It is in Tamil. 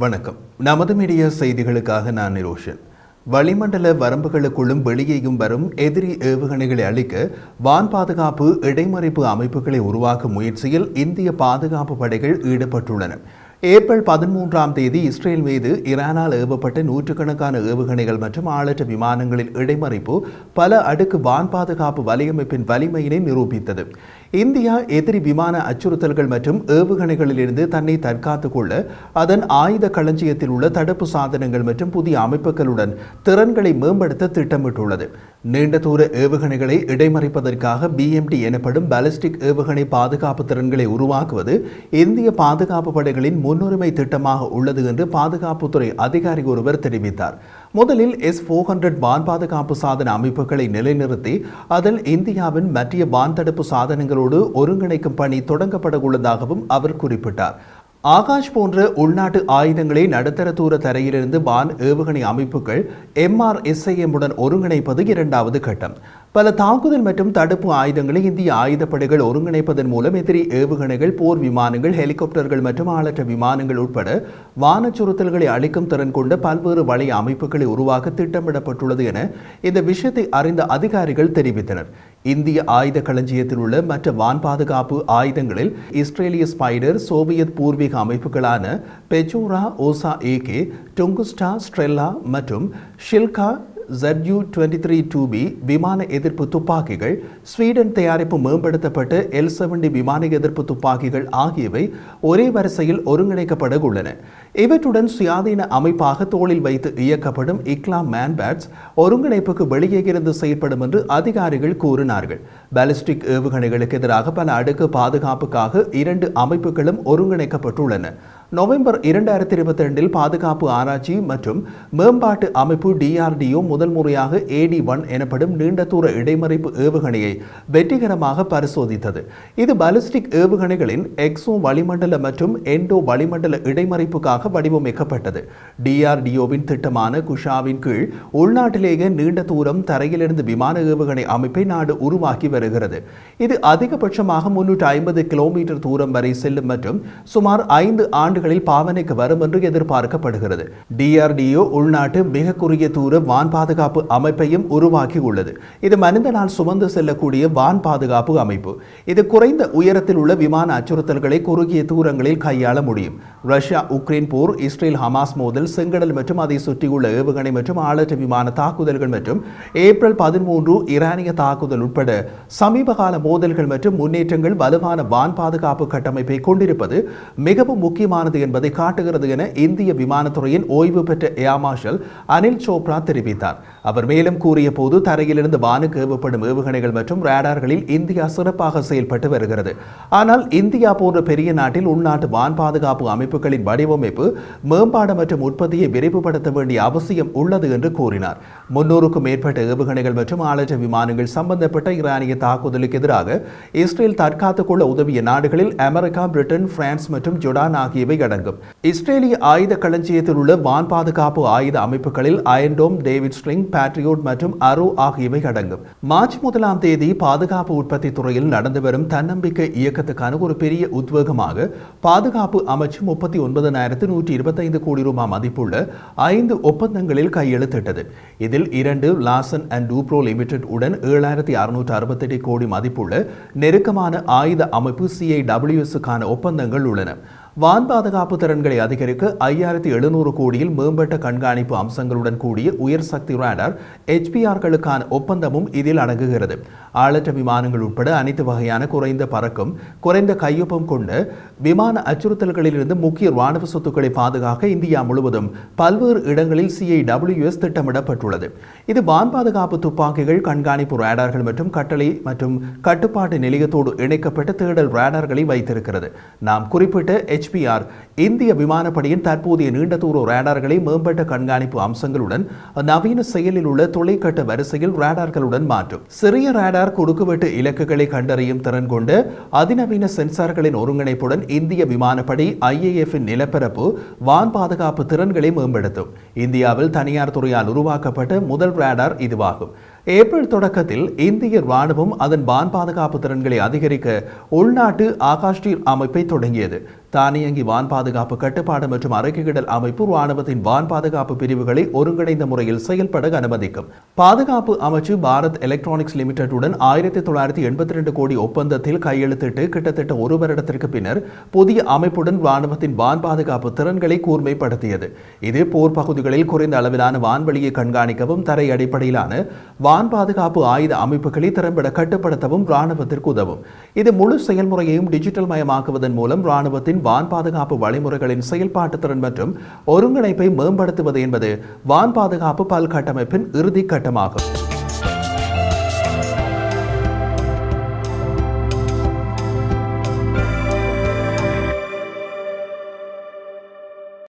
வணக்கம். நமது மீடியா செய்திகளுக்காக நான் நிரோஷன். வளிமண்டல வரம்புகளுக்குள்ளும் வெளியேயும் வரும் எதிரி ஏவுகணைகளை அழிக்க வான் பாதுகாப்பு இடைமறிப்பு அமைப்புகளை உருவாக்கும் முயற்சியில் இந்திய பாதுகாப்பு படைகள் ஈடுபட்டுள்ளன. ஏப்ரல் 13ஆம் தேதி இஸ்ரேல் மீது ஈரானால் ஏவப்பட்ட நூற்றுக்கணக்கான ஏவுகணைகள் மற்றும் ஆளற்ற விமானங்களின் இடைமறிப்பு பல அடுக்கு வான் பாதுகாப்பு வலையமைப்பின் வலிமையினை நிரூபித்தது. இந்தியா எதிரி விமான அச்சுறுத்தல்கள் மற்றும் ஏவுகணைகளிலிருந்து தன்னை தற்காத்துக் கொள்ள அதன் ஆயுத களஞ்சியத்தில் உள்ள தடுப்பு சாதனங்கள் மற்றும் புதிய அமைப்புகளுடன் திறன்களை மேம்படுத்த திட்டமிட்டுள்ளது. நீண்ட தூர ஏவுகணைகளை இடைமறிப்பதற்காக BMD எனப்படும் பாலிஸ்டிக் ஏவுகணை பாதுகாப்பு திறன்களை உருவாக்குவது இந்திய பாதுகாப்பு படைகளின் முன்னுரிமை திட்டமாக உள்ளது என்று பாதுகாப்புத்துறை அதிகாரி ஒருவர் தெரிவித்தார். முதலில் S-400 வான் பாதுகாப்பு சாதன அமைப்புகளை நிலைநிறுத்தி அதில் இந்தியாவின் மற்ற வான் தடுப்பு சாதனங்களோடு ஒருங்கிணைக்கும் பணி தொடங்கப்பட உள்ளதாகவும் அவர் குறிப்பிட்டார். ஆகாஷ் போன்ற உள்நாட்டு ஆயுதங்களை நடுத்தர தூர தரையிலிருந்து வான் ஏவுகணை அமைப்புகள் MRSAM உடன் ஒருங்கிணைப்பது இரண்டாவது கட்டம். பல தாக்குதல் மற்றும் தடுப்பு ஆயுதங்களை இந்திய ஆயுதப்படைகள் ஒருங்கிணைப்பதன் மூலம் எதிரி ஏவுகணைகள், போர் விமானங்கள், ஹெலிகாப்டர்கள் மற்றும் ஆளற்ற விமானங்கள் உட்பட வான அச்சுறுத்தல்களை அளிக்கும் திறன் கொண்ட பல்வேறு வளைய அமைப்புகளை உருவாக்க திட்டமிடப்பட்டுள்ளது என இந்த விஷயத்தை அறிந்த அதிகாரிகள் தெரிவித்தனர். இந்திய ஆயுத களஞ்சியத்தில் உள்ள மற்ற வான் பாதுகாப்பு ஆயுதங்களில் இஸ்ரேலிய ஸ்பைடர், சோவியத் பூர்வீக அமைப்புகளான பெச்சோரா, ஓசா AK, டுங்குஸ்டா, ஸ்ட்ரெல்லா மற்றும் ஷில்கா ZU-23-2B விமான எதிர்ப்பு துப்பாக்கிகள், ஸ்வீடன் தயாரிப்பு மேம்படுத்தப்பட்ட L-70 விமான எதிர்ப்பு துப்பாக்கிகள் ஆகியவை ஒரே வரிசையில் ஒருங்கிணைக்கப்பட உள்ளன. இவற்றுடன் சுயாதீன அமைப்பாக தோளில் வைத்து இயக்கப்படும் இக்லாம் மேன்பேட்ஸ் ஒருங்கிணைப்புக்கு வெளியே இருந்து செயற்படும் என்று அதிகாரிகள் கூறினார்கள். பாலிஸ்டிக் ஏவுகணைகளுக்கு எதிராக பல அடுக்கு பாதுகாப்புக்காக 2 அமைப்புகளும் ஒருங்கிணைக்கப்பட்டுள்ளன. நவம்பர் 2022 பாதுகாப்பு ஆராய்ச்சி மற்றும் மேம்பாட்டு அமைப்பு DRDO முதல் முறையாக AD-1 எனப்படும் நீண்ட தூர இடைமறிப்பு ஏவுகணையை வெற்றிகரமாக பரிசோதித்தது. இது பாலிஸ்டிக் ஏவுகணைகளின் எக்ஸோ வளிமண்டல மற்றும் எண்டோ வளிமண்டல இடைமறிப்புக்காக வடிவமைக்கப்பட்டது. DRDOவின் திட்டமான குஷாவின் கீழ் உள்நாட்டிலேயே நீண்ட தூரம் தரையிலிருந்து விமான ஏவுகணை அமைப்பை நாடு உருவாக்கி வருகிறது. இது அதிகபட்சமாக 350 கிலோமீட்டர் தூரம் வரை செல்லும் மற்றும் சுமார் 5 ஆண்டுகளில் பாவனைக்கு வரும் என்று எதிர்பார்க்கப்படுகிறது. DRDO உள்நாட்டு மிக குறுகிய தூர வான் பாதுகாப்பு அமைப்பையும் உருவாக்கி உள்ளது. இது மனிதனால் சுமந்து செல்லக்கூடிய வான் பாதுகாப்பு அமைப்பு. இது குறைந்த உயரத்தில் உள்ள விமான அச்சுறுத்தல்களை குறுகிய தூரங்களில் கையாள முடியும். ரஷ்யா உக்ரைன் போர், இஸ்ரேல் ஹமாஸ் மோதல், செங்கடல் மற்றும் அதை சுற்றியுள்ள ஏவுகணை மற்றும் ஆளற்ற விமான தாக்குதல்கள் மற்றும் ஏப்ரல் 13 ஈரானிய தாக்குதல் உட்பட சமீபகால மோதல்கள் மற்றும் முன்னேற்றங்கள் வலுவான வான் பாதுகாப்பு கட்டமைப்பை கொண்டிருப்பது மிகவும் முக்கியமானது என்பதை காட்டுகிறது என இந்திய விமானத்துறையின் ஓய்வு பெற்ற ஏர் மார்ஷல் அனில் சோப்ரா தெரிவித்தார். அவர் மேலும் கூறிய போது, தரையிலிருந்து வானுக்கு ஏவப்படும் ஏவுகணைகள் மற்றும் ரேடார்களில் இந்தியா சிறப்பாக செயல்பட்டு வருகிறது. ஆனால் இந்தியா போன்ற பெரிய நாட்டில் உள்நாட்டு வான் பாதுகாப்பு அமைப்புகளின் வடிவமைப்பு, மேம்பாடு மற்றும் உற்பத்தியை விரைவுபடுத்த வேண்டிய அவசியம் உள்ளது என்று கூறினார். 300க்கும் மேற்பட்ட ஏவுகணைகள் மற்றும் ஆளற்ற விமானங்கள் சம்பந்தப்பட்ட ஈரானிய தாக்குதலுக்கு எதிராக இஸ்ரேல் தற்காத்துக் கொள்ள உதவிய நாடுகளில் அமெரிக்கா, பிரிட்டன், பிரான்ஸ் மற்றும் ஜோர்டான் ஆகியவை அடங்கும். இஸ்ரேலிய ஆயுத களஞ்சியத்தில் உள்ள வான் பாதுகாப்பு ஆயுத அமைப்புகளில் அயன்டோம், டேவிட் ஸ்ட்ரிங், பேட்ரியோட் மற்றும் அரோ ஆகியவை அடங்கும். மார்ச் 1ஆம் தேதி பாதுகாப்பு உற்பத்தி துறையில் நடந்து வரும் தன்னம்பிக்கை இயக்கத்துக்கான ஒரு பெரிய உத்வேகமாக பாதுகாப்பு அமைச்சு 39,125 கோடி ரூபாய் மதிப்புள்ள 5 ஒப்பந்தங்களில் கையெழுத்திட்டது. இதில் 2 லார்சன் அண்ட் டூப்ரோ லிமிடெட் உடன் 7,668 கோடி மதிப்புள்ள நெருக்கமான ஆயுத அமைப்பு CIWS-க்கான ஒப்பந்தங்கள் உள்ளன. வான் பாதுகாப்பு திறன்களை அதிகரிக்க 5,700 கோடியில் மேம்பட்ட கண்காணிப்பு அம்சங்களுடன் கூடிய உயர் சக்தி ரேடார் HPR-களுக்கான ஒப்பந்தமும் இதில் அடங்குகிறது. ஆளற்ற விமானங்கள் உட்பட அனைத்து வகையான குறைந்த பறக்கும், குறைந்த கையொப்பம் கொண்ட விமான அச்சுறுத்தல்களிலிருந்து முக்கிய ராணுவ சொத்துக்களை பாதுகாக்க இந்தியா முழுவதும் பல்வேறு இடங்களில் CIWS திட்டமிடப்பட்டுள்ளது. இது வான் பாதுகாப்பு துப்பாக்கிகள், கண்காணிப்பு ரேடார்கள் மற்றும் கட்டளை மற்றும் கட்டுப்பாட்டு நிலையத்தோடு இணைக்கப்பட்ட தேடல் ரேடார்களை வைத்திருக்கிறது. நாம் குறிப்பிட்ட HPR இந்திய விமானப்படையின் தற்போதைய நீண்ட தூர ரேடார்களை மேம்பட்ட கண்காணிப்பு அம்சங்களுடன் நவீன செயலில் உள்ள தொலைக்கட்ட வரிசையில் ரேடார்களுடன் மாற்றும். சிறிய ரேடார் குறுக்குவெட்டு இலக்குகளை கண்டறியும் திறன் கொண்ட அதிநவீன சென்சார்களின் ஒருங்கிணைப்புடன் இந்திய விமானப்படை IAF-இன் நிலப்பரப்பு வான் பாதுகாப்பு திறன்களை மேம்படுத்தும். இந்தியாவில் தனியார் துறையால் உருவாக்கப்பட்ட முதல் ரேடார் இதுவாகும். ஏப்ரல் தொடக்கத்தில் இந்திய ராணுவம் அதன் வான் பாதுகாப்பு திறன்களை அதிகரிக்க உள்நாட்டு ஆகாஷ்டீர் அமைப்பை தொடங்கியது. தானியங்கி வான் பாதுகாப்பு கட்டுப்பாடு மற்றும் அறிக்கையிடல் அமைப்பு ராணுவத்தின் வான் பாதுகாப்பு பிரிவுகளை ஒருங்கிணைந்த முறையில் செயல்பட அனுமதிக்கும். பாதுகாப்பு அமைச்சு பாரத் எலக்ட்ரானிக்ஸ் லிமிடெட்டுடன் 1982 கோடி ஒப்பந்தத்தில் கையெழுத்திட்டு கிட்டத்தட்ட ஒரு வருடத்திற்கு பின்னர் புதிய அமைப்புடன் ராணுவத்தின் வான் பாதுகாப்பு திறன்களை கூர்மைப்படுத்தியது. இது போர் பகுதிகளில் குறைந்த அளவிலான வான்வெளியை கண்காணிக்கவும் தரை அடிப்படையிலான வான் பாதுகாப்பு ஆயுத அமைப்புகளை திறம்பட கட்டுப்படுத்தவும் ராணுவத்திற்கு உதவும். இது முழு செயல்முறையையும் டிஜிட்டல் மயமாக்குவதன் மூலம் ராணுவத்தின் வான் பாதுகாப்பு வழிமுறைகளின் செயல்பாட்டு திறன் மற்றும் ஒருங்கிணைப்பை மேம்படுத்துவது என்பது வான் பாதுகாப்பு பல்கட்டமைப்பின் இறுதி கட்டமாகும்.